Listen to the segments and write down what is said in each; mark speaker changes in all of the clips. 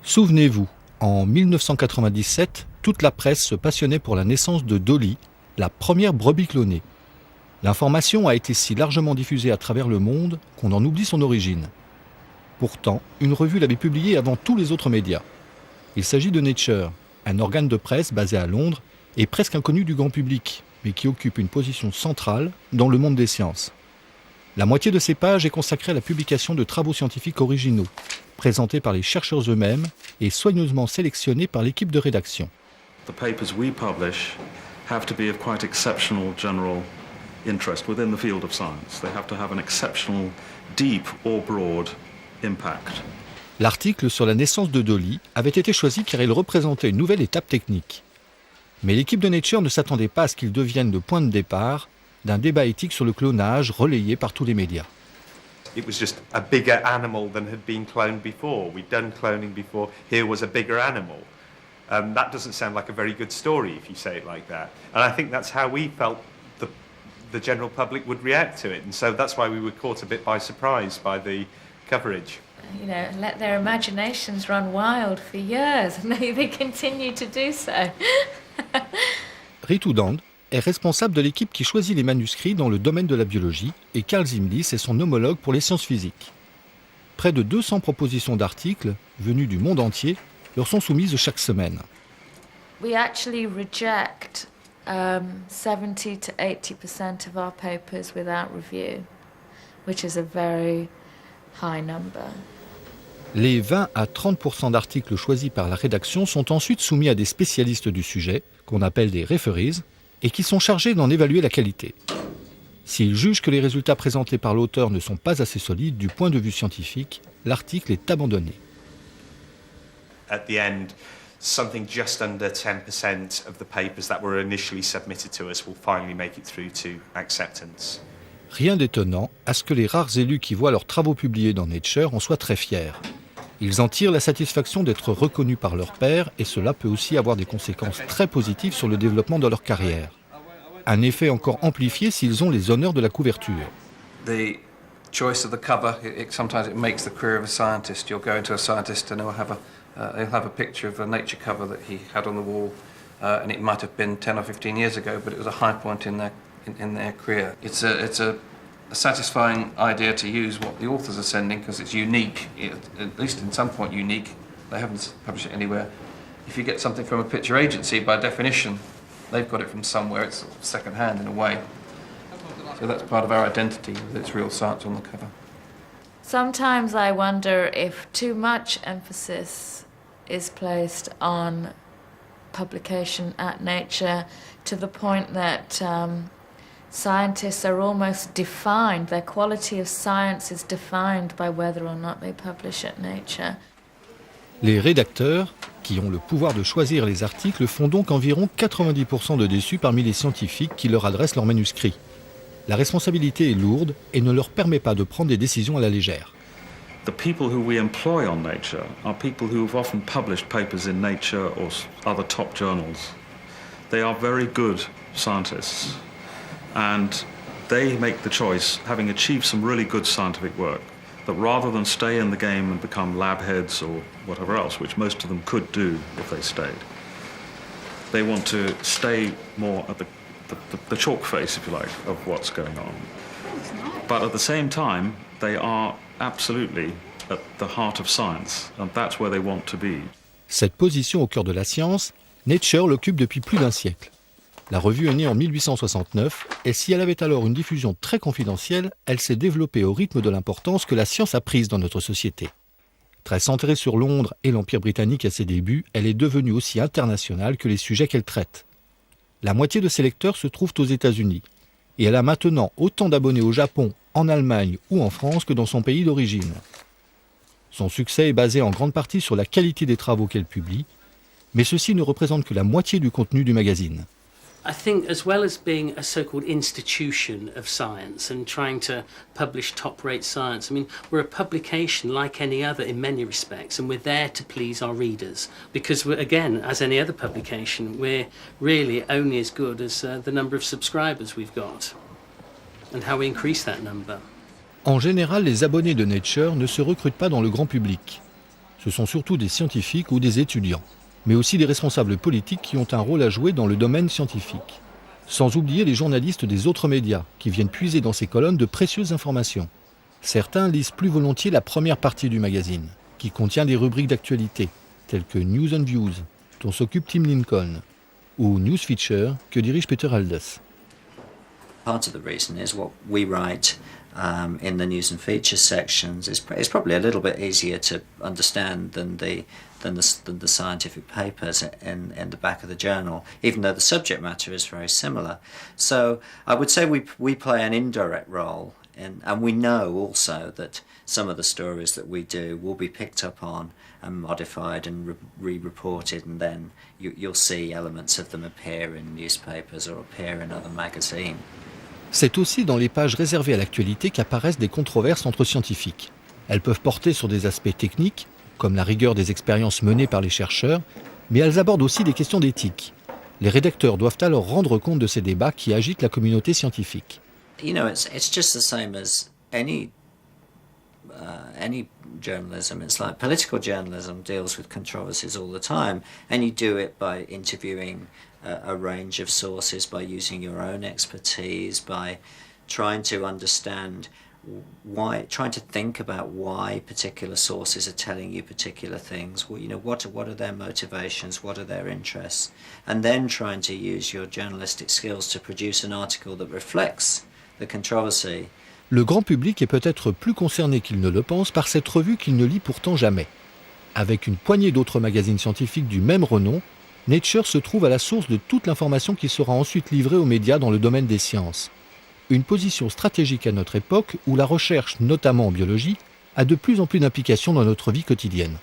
Speaker 1: Souvenez-vous, en 1997, toute la presse se passionnait pour la naissance de Dolly, la première brebis clonée. L'information a été si largement diffusée à travers le monde qu'on en oublie son origine. Pourtant, une revue l'avait publiée avant tous les autres médias. Il s'agit de Nature, un organe de presse basé à Londres et presque inconnu du grand public, mais qui occupe une position centrale dans le monde des sciences. La moitié de ses pages est consacrée à la publication de travaux scientifiques originaux, présentés par les chercheurs eux-mêmes et soigneusement sélectionnés par l'équipe de rédaction.
Speaker 2: The papers we publish have to be of quite exceptional general interest within the field of science. They have to have an exceptional, deep or broad impact.
Speaker 1: L'article sur la naissance de Dolly avait été choisi car il représentait une nouvelle étape technique. Mais l'équipe de Nature ne s'attendait pas à ce qu'il devienne le point de départ d'un débat éthique sur le clonage relayé par tous les médias.
Speaker 3: It was just a bigger animal than had been cloned before. We'd done cloning before. Here was a bigger animal. That doesn't sound like a very good story if you say it like that. And I think that's how we felt the general public would react to it. And so that's why we were caught a bit by surprise by the coverage.
Speaker 4: You know, let their imaginations run wild for years, and they continue to do so.
Speaker 1: Revue NATURE est responsable de l'équipe qui choisit les manuscrits dans le domaine de la biologie et Carl Zimlis est son homologue pour les sciences physiques. Près de 200 propositions d'articles, venus du monde entier, leur sont soumises chaque semaine.
Speaker 4: We actually reject 70 to 80% of our papers without review, which is a very high number.
Speaker 1: Les 20 à 30% d'articles choisis par la rédaction sont ensuite soumis à des spécialistes du sujet, qu'on appelle des referees, et qui sont chargés d'en évaluer la qualité. S'ils jugent que les résultats présentés par l'auteur ne sont pas assez solides du point de vue scientifique, l'article est abandonné.
Speaker 3: At the end, something just under 10% of the papers that were initially submitted to us will finally make it through to acceptance.
Speaker 1: Rien d'étonnant à ce que les rares élus qui voient leurs travaux publiés dans Nature en soient très fiers. Ils en tirent la satisfaction d'être reconnus par leurs pairs et cela peut aussi avoir des conséquences très positives sur le développement de leur carrière. Un effet encore amplifié s'ils ont les honneurs de la couverture.
Speaker 5: The choice of the cover, sometimes it makes the career of a scientist. You'll go into a scientist and they'll have a picture of a Nature cover that he had on the wall, and it might have been 10 or 15 years ago, but it was a high point in their career. It's a satisfying idea to use what the authors are sending because it's unique, at least in some point unique. They haven't published it anywhere. If you get something from a picture agency, by definition, they've got it from somewhere. It's sort of second-hand in a way. So that's part of our identity, that it's real science on the cover.
Speaker 4: Sometimes I wonder if too much emphasis is placed on publication at Nature to the point that scientists are almost defined, their quality of science is defined by whether or not they publish at Nature.
Speaker 1: Les rédacteurs, qui ont le pouvoir de choisir les articles, font donc environ 90% de déçus parmi les scientifiques qui leur adressent leurs manuscrits. La responsabilité est lourde et ne leur permet pas de prendre des décisions à la légère.
Speaker 2: The people who we employ on Nature are people who have often published papers in Nature or other top journals. They are very good scientists. And they make the choice, having achieved some really good scientific work, that rather than stay in the game and become lab heads or whatever else, which most of them could do if they stayed, they want to stay more at the chalk face, if you like, of what's going on. But at the same time, they are absolutely at the heart of science, and that's where they want to be.
Speaker 1: Cette position au cœur de la science, Nature l'occupe depuis plus d'un siècle. La revue est née en 1869 et si elle avait alors une diffusion très confidentielle, elle s'est développée au rythme de l'importance que la science a prise dans notre société. Très centrée sur Londres et l'Empire britannique à ses débuts, elle est devenue aussi internationale que les sujets qu'elle traite. La moitié de ses lecteurs se trouvent aux États-Unis et elle a maintenant autant d'abonnés au Japon, en Allemagne ou en France que dans son pays d'origine. Son succès est basé en grande partie sur la qualité des travaux qu'elle publie, mais ceci ne représente que la moitié du contenu du magazine.
Speaker 6: I think as well as being a so-called institution of science and trying to publish top-rate science, I mean, we're a publication like any other in many respects, and we're there to please our readers. Because, again, as any other publication, we're really only as good as the number of subscribers we've got and how we increase that number.
Speaker 1: En général, les abonnés de Nature ne se recrutent pas dans le grand public. Ce sont surtout des scientifiques ou des étudiants, mais aussi des responsables politiques qui ont un rôle à jouer dans le domaine scientifique. Sans oublier les journalistes des autres médias qui viennent puiser dans ces colonnes de précieuses informations. Certains lisent plus volontiers la première partie du magazine, qui contient des rubriques d'actualité, telles que News and Views, dont s'occupe Tim Lincoln, ou News Feature, que dirige Peter Aldous.
Speaker 7: Part of the reason is what we write in the news and features sections is probably a little bit easier to understand than the scientific papers in the back of the journal, even though the subject matter is very similar. So I would say we play an indirect role, and we know also that some of the stories that we do will be picked up on and modified and re-reported, and then you'll see elements of them appear in newspapers or appear in other magazines.
Speaker 1: C'est aussi dans les pages réservées à l'actualité qu'apparaissent des controverses entre scientifiques. Elles peuvent porter sur des aspects techniques, comme la rigueur des expériences menées par les chercheurs, mais elles abordent aussi des questions d'éthique. Les rédacteurs doivent alors rendre compte de ces débats qui agitent la communauté scientifique.
Speaker 7: You know, it's just the same as any journalism. It's like political journalism deals with controversies all the time, and you do it by interviewing a range of sources, by using your own expertise, by trying to understand why, trying to think about why particular sources are telling you particular things. Well, you know, what are their motivations, what are their interests, and then trying to use your journalistic skills to produce an article that reflects the controversy.
Speaker 1: Le grand public est peut-être plus concerné qu'il ne le pense par cette revue qu'il ne lit pourtant jamais. Avec une poignée d'autres magazines scientifiques du même renom, Nature se trouve à la source de toute l'information qui sera ensuite livrée aux médias dans le domaine des sciences. Une position stratégique à notre époque où la recherche, notamment en biologie, a de plus en plus d'implications dans notre vie quotidienne.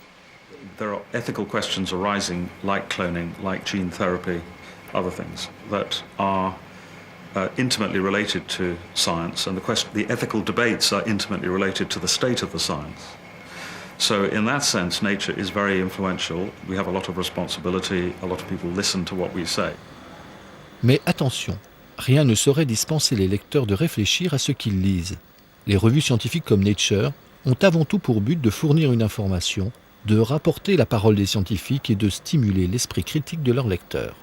Speaker 2: There are ethical questions arising, like cloning, like gene therapy, other things that are intimately related to science, and the ethical debates are intimately related to the state of the science. So in that sense, Nature is very influential. We have a lot of responsibility. A lot of people listen to what we say.
Speaker 1: Mais attention, rien ne saurait dispenser les lecteurs de réfléchir à ce qu'ils lisent. Les revues scientifiques comme Nature ont avant tout pour but de fournir une information, de rapporter la parole des scientifiques et de stimuler l'esprit critique de leurs lecteurs.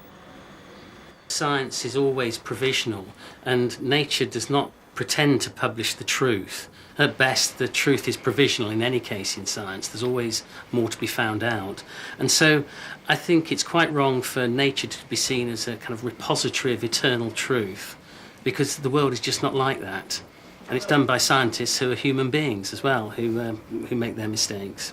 Speaker 6: Science is always provisional, and Nature does not pretend to publish the truth. At best, the truth is provisional in any case in science. There's always more to be found out. And so I think it's quite wrong for Nature to be seen as a kind of repository of eternal truth, because the world is just not like that. And it's done by scientists who are human beings as well, who make their mistakes.